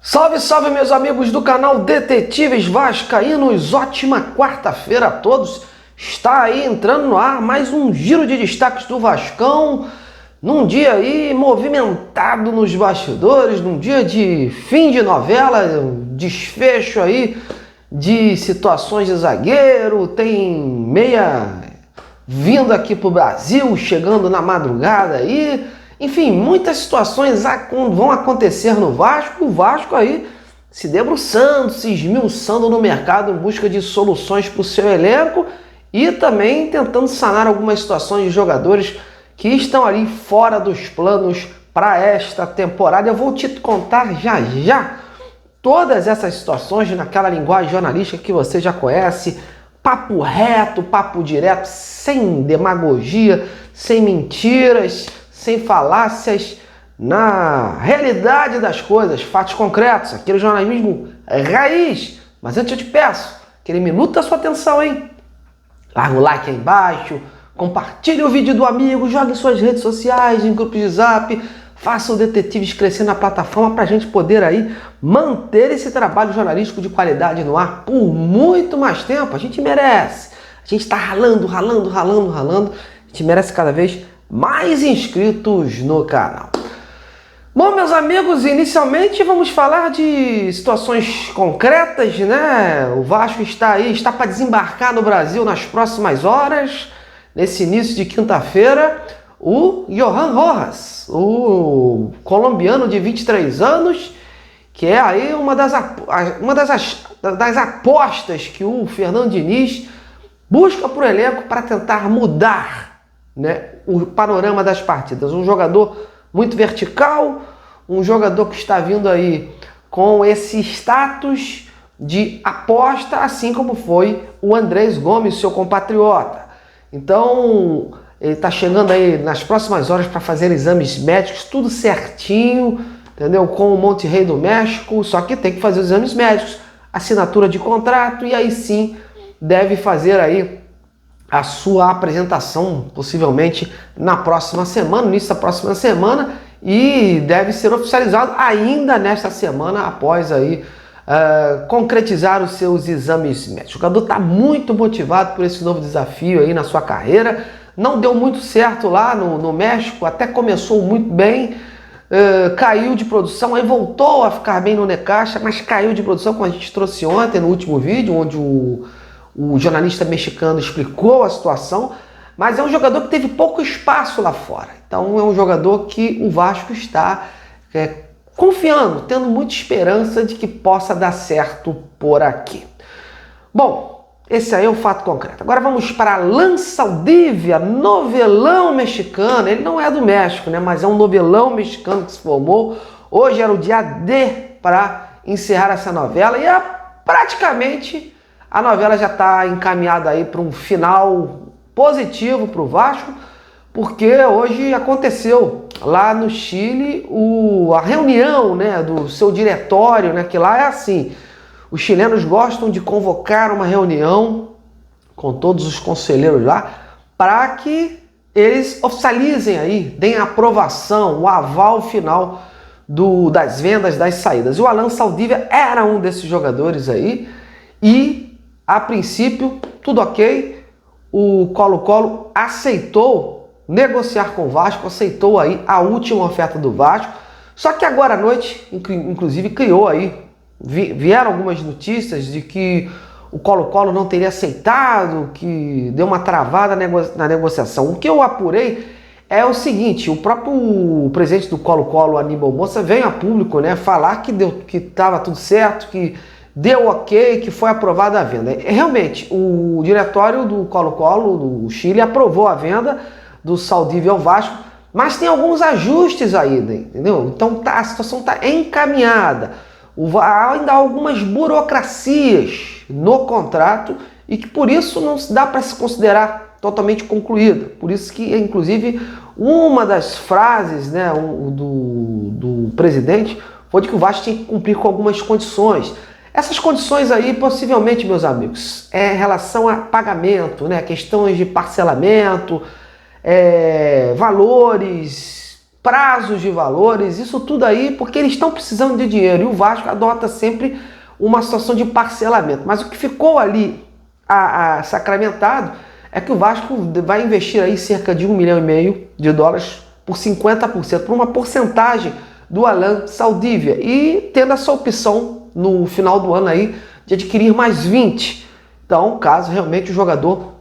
Salve, salve, meus amigos do canal Detetives Vascaínos, ótima quarta-feira a todos. Está aí entrando no ar mais um giro de destaques do Vascão, num dia aí movimentado nos bastidores, num dia de fim de novela, desfecho aí de situações de zagueiro, tem meia vindo aqui pro Brasil, chegando na madrugada aí. Enfim, muitas situações vão acontecer no Vasco. O Vasco aí se debruçando, se esmiuçando no mercado em busca de soluções para o seu elenco e também tentando sanar algumas situações de jogadores que estão ali fora dos planos para esta temporada. Eu vou te contar já todas essas situações naquela linguagem jornalística que você já conhece. Papo reto, papo direto, sem demagogia, sem mentiras, sem falácias, na realidade das coisas, fatos concretos, aquele jornalismo raiz. Mas antes eu te peço, aquele minuto da sua atenção, hein? Larga o like aí embaixo, compartilhe o vídeo do amigo, jogue em suas redes sociais, em grupos de zap, faça o Detetives crescer na plataforma para a gente poder aí manter esse trabalho jornalístico de qualidade no ar por muito mais tempo. A gente merece. A gente está ralando. A gente merece cada vez mais inscritos no canal. Bom, meus amigos, inicialmente vamos falar de situações concretas, né? O Vasco está para desembarcar no Brasil nas próximas horas, nesse início de quinta-feira, o Johan Rojas, o colombiano de 23 anos, que é aí uma das apostas que o Fernando Diniz busca para o elenco para tentar mudar, né, o panorama das partidas. Um jogador muito vertical, um jogador que está vindo aí com esse status de aposta, assim como foi o Andrés Gomes, seu compatriota. Então, ele está chegando aí nas próximas horas para fazer exames médicos, tudo certinho, entendeu? Com o Monterrey do México, só que tem que fazer os exames médicos, assinatura de contrato, e aí sim deve fazer aí a sua apresentação, possivelmente na próxima semana, no início da próxima semana, e deve ser oficializado ainda nesta semana, após aí concretizar os seus exames médicos. O jogador está muito motivado por esse novo desafio aí na sua carreira. Não deu muito certo lá no México, até começou muito bem, caiu de produção, aí voltou a ficar bem no Necaxa, mas caiu de produção, como a gente trouxe ontem no último vídeo, onde o jornalista mexicano explicou a situação, mas é um jogador que teve pouco espaço lá fora. Então é um jogador que o Vasco está confiando, tendo muita esperança de que possa dar certo por aqui. Bom, esse aí é o fato concreto. Agora vamos para Alan Saldivia, novelão mexicano. Ele não é do México, né? Mas é um novelão mexicano que se formou. Hoje era o dia D para encerrar essa novela e praticamente a novela já está encaminhada aí para um final positivo para o Vasco, porque hoje aconteceu lá no Chile a reunião, né, do seu diretório, né, que lá é assim, os chilenos gostam de convocar uma reunião com todos os conselheiros lá para que eles oficializem aí, deem a aprovação, o aval final das vendas, das saídas. E o Alan Saldivia era um desses jogadores aí e a princípio, tudo ok, o Colo-Colo aceitou negociar com o Vasco, aceitou aí a última oferta do Vasco, só que agora à noite, inclusive criou aí, vieram algumas notícias de que o Colo-Colo não teria aceitado, que deu uma travada na negociação. O que eu apurei é o seguinte, o próprio presidente do Colo-Colo, Aníbal Mossa, veio a público, né, falar que estava tudo certo, que deu ok, que foi aprovada a venda. Realmente, o diretório do Colo-Colo, do Chile, aprovou a venda do Saldivia ao Vasco, mas tem alguns ajustes ainda, entendeu? Então a situação está encaminhada. Ainda há algumas burocracias no contrato e que por isso não dá para se considerar totalmente concluída. Por isso que, inclusive, uma das frases, né, do presidente foi de que o Vasco tinha que cumprir com algumas condições. Essas condições aí, possivelmente, meus amigos, é em relação a pagamento, né? Questões de parcelamento, valores, prazos de valores, isso tudo aí porque eles estão precisando de dinheiro e o Vasco adota sempre uma situação de parcelamento. Mas o que ficou ali sacramentado é que o Vasco vai investir aí cerca de US$ 1,5 milhão por 50%, por uma porcentagem do Alan Saldívia, e tendo essa opção no final do ano aí de adquirir mais 20%. Então, caso realmente o jogador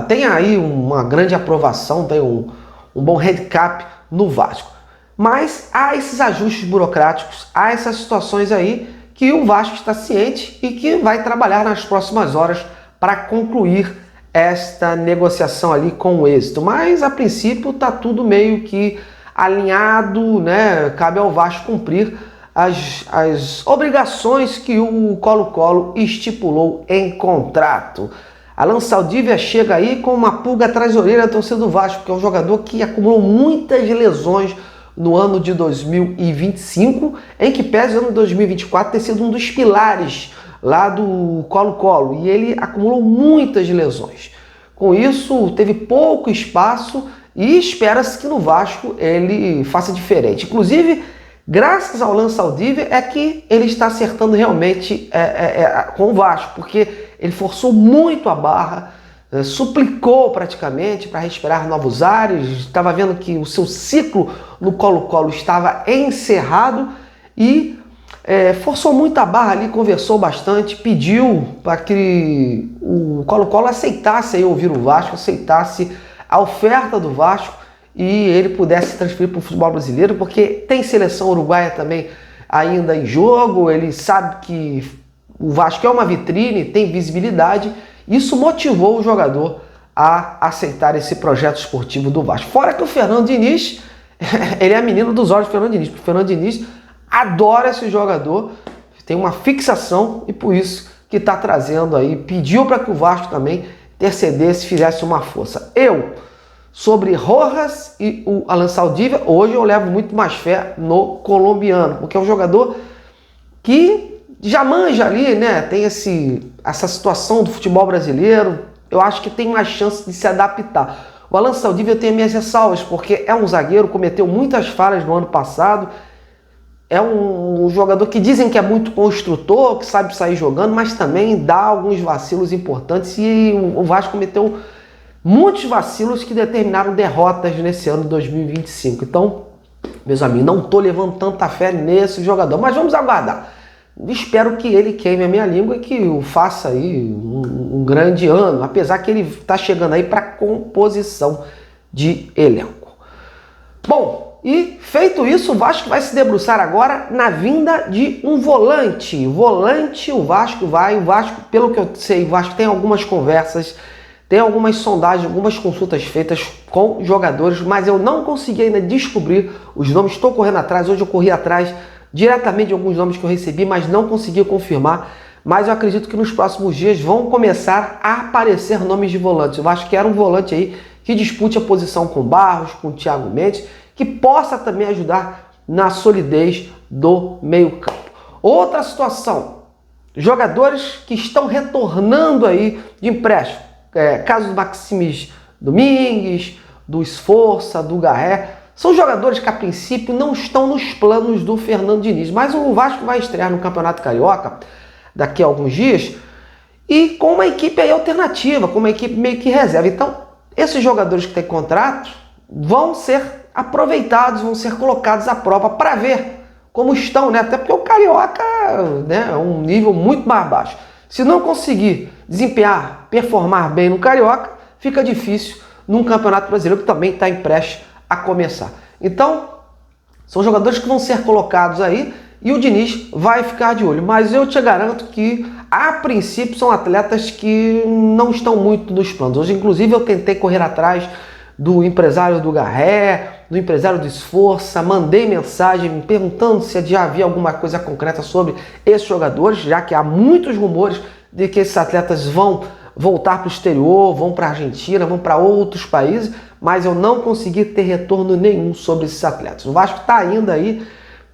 tenha aí uma grande aprovação, tenha um bom handicap no Vasco. Mas há esses ajustes burocráticos, há essas situações aí que o Vasco está ciente e que vai trabalhar nas próximas horas para concluir esta negociação ali com o êxito. Mas a princípio está tudo meio que alinhado, né? Cabe ao Vasco cumprir as obrigações que o Colo-Colo estipulou em contrato. Alan Saldívia chega aí com uma pulga atrás da orelha da torcida do Vasco, porque é um jogador que acumulou muitas lesões no ano de 2025, em que pese o ano de 2024 ter sido um dos pilares lá do Colo-Colo, e ele acumulou muitas lesões. Com isso, teve pouco espaço e espera-se que no Vasco ele faça diferente. Inclusive, graças ao Alan Saldívia é que ele está acertando realmente com o Vasco, porque ele forçou muito a barra, suplicou praticamente para respirar novos ares, estava vendo que o seu ciclo no Colo-Colo estava encerrado e forçou muito a barra ali, conversou bastante, pediu para que o Colo-Colo aceitasse aí ouvir o Vasco, aceitasse a oferta do Vasco e ele pudesse transferir para o futebol brasileiro, porque tem seleção uruguaia também ainda em jogo, ele sabe que o Vasco é uma vitrine, tem visibilidade. Isso motivou o jogador a aceitar esse projeto esportivo do Vasco. Fora que o Fernando Diniz, ele é menino dos olhos do Fernando Diniz. O Fernando Diniz adora esse jogador, tem uma fixação e por isso que está trazendo aí, pediu para que o Vasco também intercedesse, fizesse uma força. Sobre Rojas e o Alan Saldívia, hoje eu levo muito mais fé no colombiano, porque é um jogador que já manja ali, né? Tem essa situação do futebol brasileiro. Eu acho que tem mais chance de se adaptar. O Alan Saldívia eu tenho minhas ressalvas, porque é um zagueiro, cometeu muitas falhas no ano passado. É um jogador que dizem que é muito construtor, que sabe sair jogando, mas também dá alguns vacilos importantes. E o Vasco cometeu muitos vacilos que determinaram derrotas nesse ano de 2025. Então, meus amigos, não estou levando tanta fé nesse jogador, mas vamos aguardar. Espero que ele queime a minha língua e que o faça aí um grande ano, apesar que ele está chegando aí para composição de elenco. Bom, e feito isso, o Vasco vai se debruçar agora na vinda de um volante. O Vasco, pelo que eu sei, o Vasco tem algumas conversas, tem algumas sondagens, algumas consultas feitas com jogadores, mas eu não consegui ainda descobrir os nomes. Estou correndo atrás, hoje eu corri atrás diretamente de alguns nomes que eu recebi, mas não consegui confirmar. Mas eu acredito que nos próximos dias vão começar a aparecer nomes de volantes. Eu acho que era um volante aí que dispute a posição com Barros, com Thiago Mendes, que possa também ajudar na solidez do meio-campo. Outra situação, jogadores que estão retornando aí de empréstimo. Caso do Maximis Domingues, do Esforça, do Garré. São jogadores que a princípio não estão nos planos do Fernando Diniz, mas o Vasco vai estrear no Campeonato Carioca daqui a alguns dias e com uma equipe aí alternativa, com uma equipe meio que reserva. Então, esses jogadores que têm contrato vão ser aproveitados, vão ser colocados à prova para ver como estão, né? Até porque o Carioca, né, é um nível muito mais baixo. Se não conseguir desempenhar, performar bem no Carioca, fica difícil num Campeonato Brasileiro que também está em prestes a começar. Então, são jogadores que vão ser colocados aí e o Diniz vai ficar de olho. Mas eu te garanto que, a princípio, são atletas que não estão muito nos planos. Hoje, inclusive, eu tentei correr atrás do empresário do Garré, do empresário do Esforça, mandei mensagem me perguntando se já havia alguma coisa concreta sobre esses jogadores, já que há muitos rumores de que esses atletas vão voltar para o exterior, vão para a Argentina, vão para outros países, mas eu não consegui ter retorno nenhum sobre esses atletas. O Vasco está ainda aí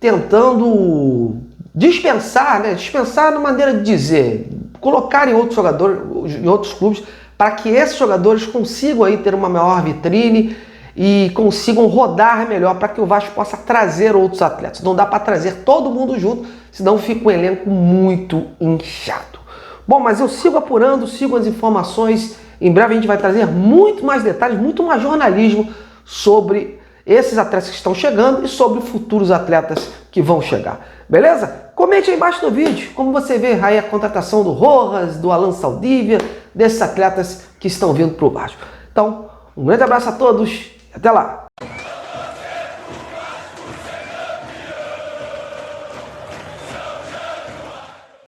tentando dispensar, né? Dispensar na maneira de dizer, colocar em outros jogadores, em outros clubes, para que esses jogadores consigam aí ter uma maior vitrine e consigam rodar melhor para que o Vasco possa trazer outros atletas. Não dá para trazer todo mundo junto, senão fica um elenco muito inchado. Bom, mas eu sigo apurando, sigo as informações. Em breve a gente vai trazer muito mais detalhes, muito mais jornalismo sobre esses atletas que estão chegando e sobre futuros atletas que vão chegar. Beleza? Comente aí embaixo no vídeo como você vê aí a contratação do Rojas, do Alan Saldívia, desses atletas que estão vindo para o Vasco. Então, um grande abraço a todos e até lá!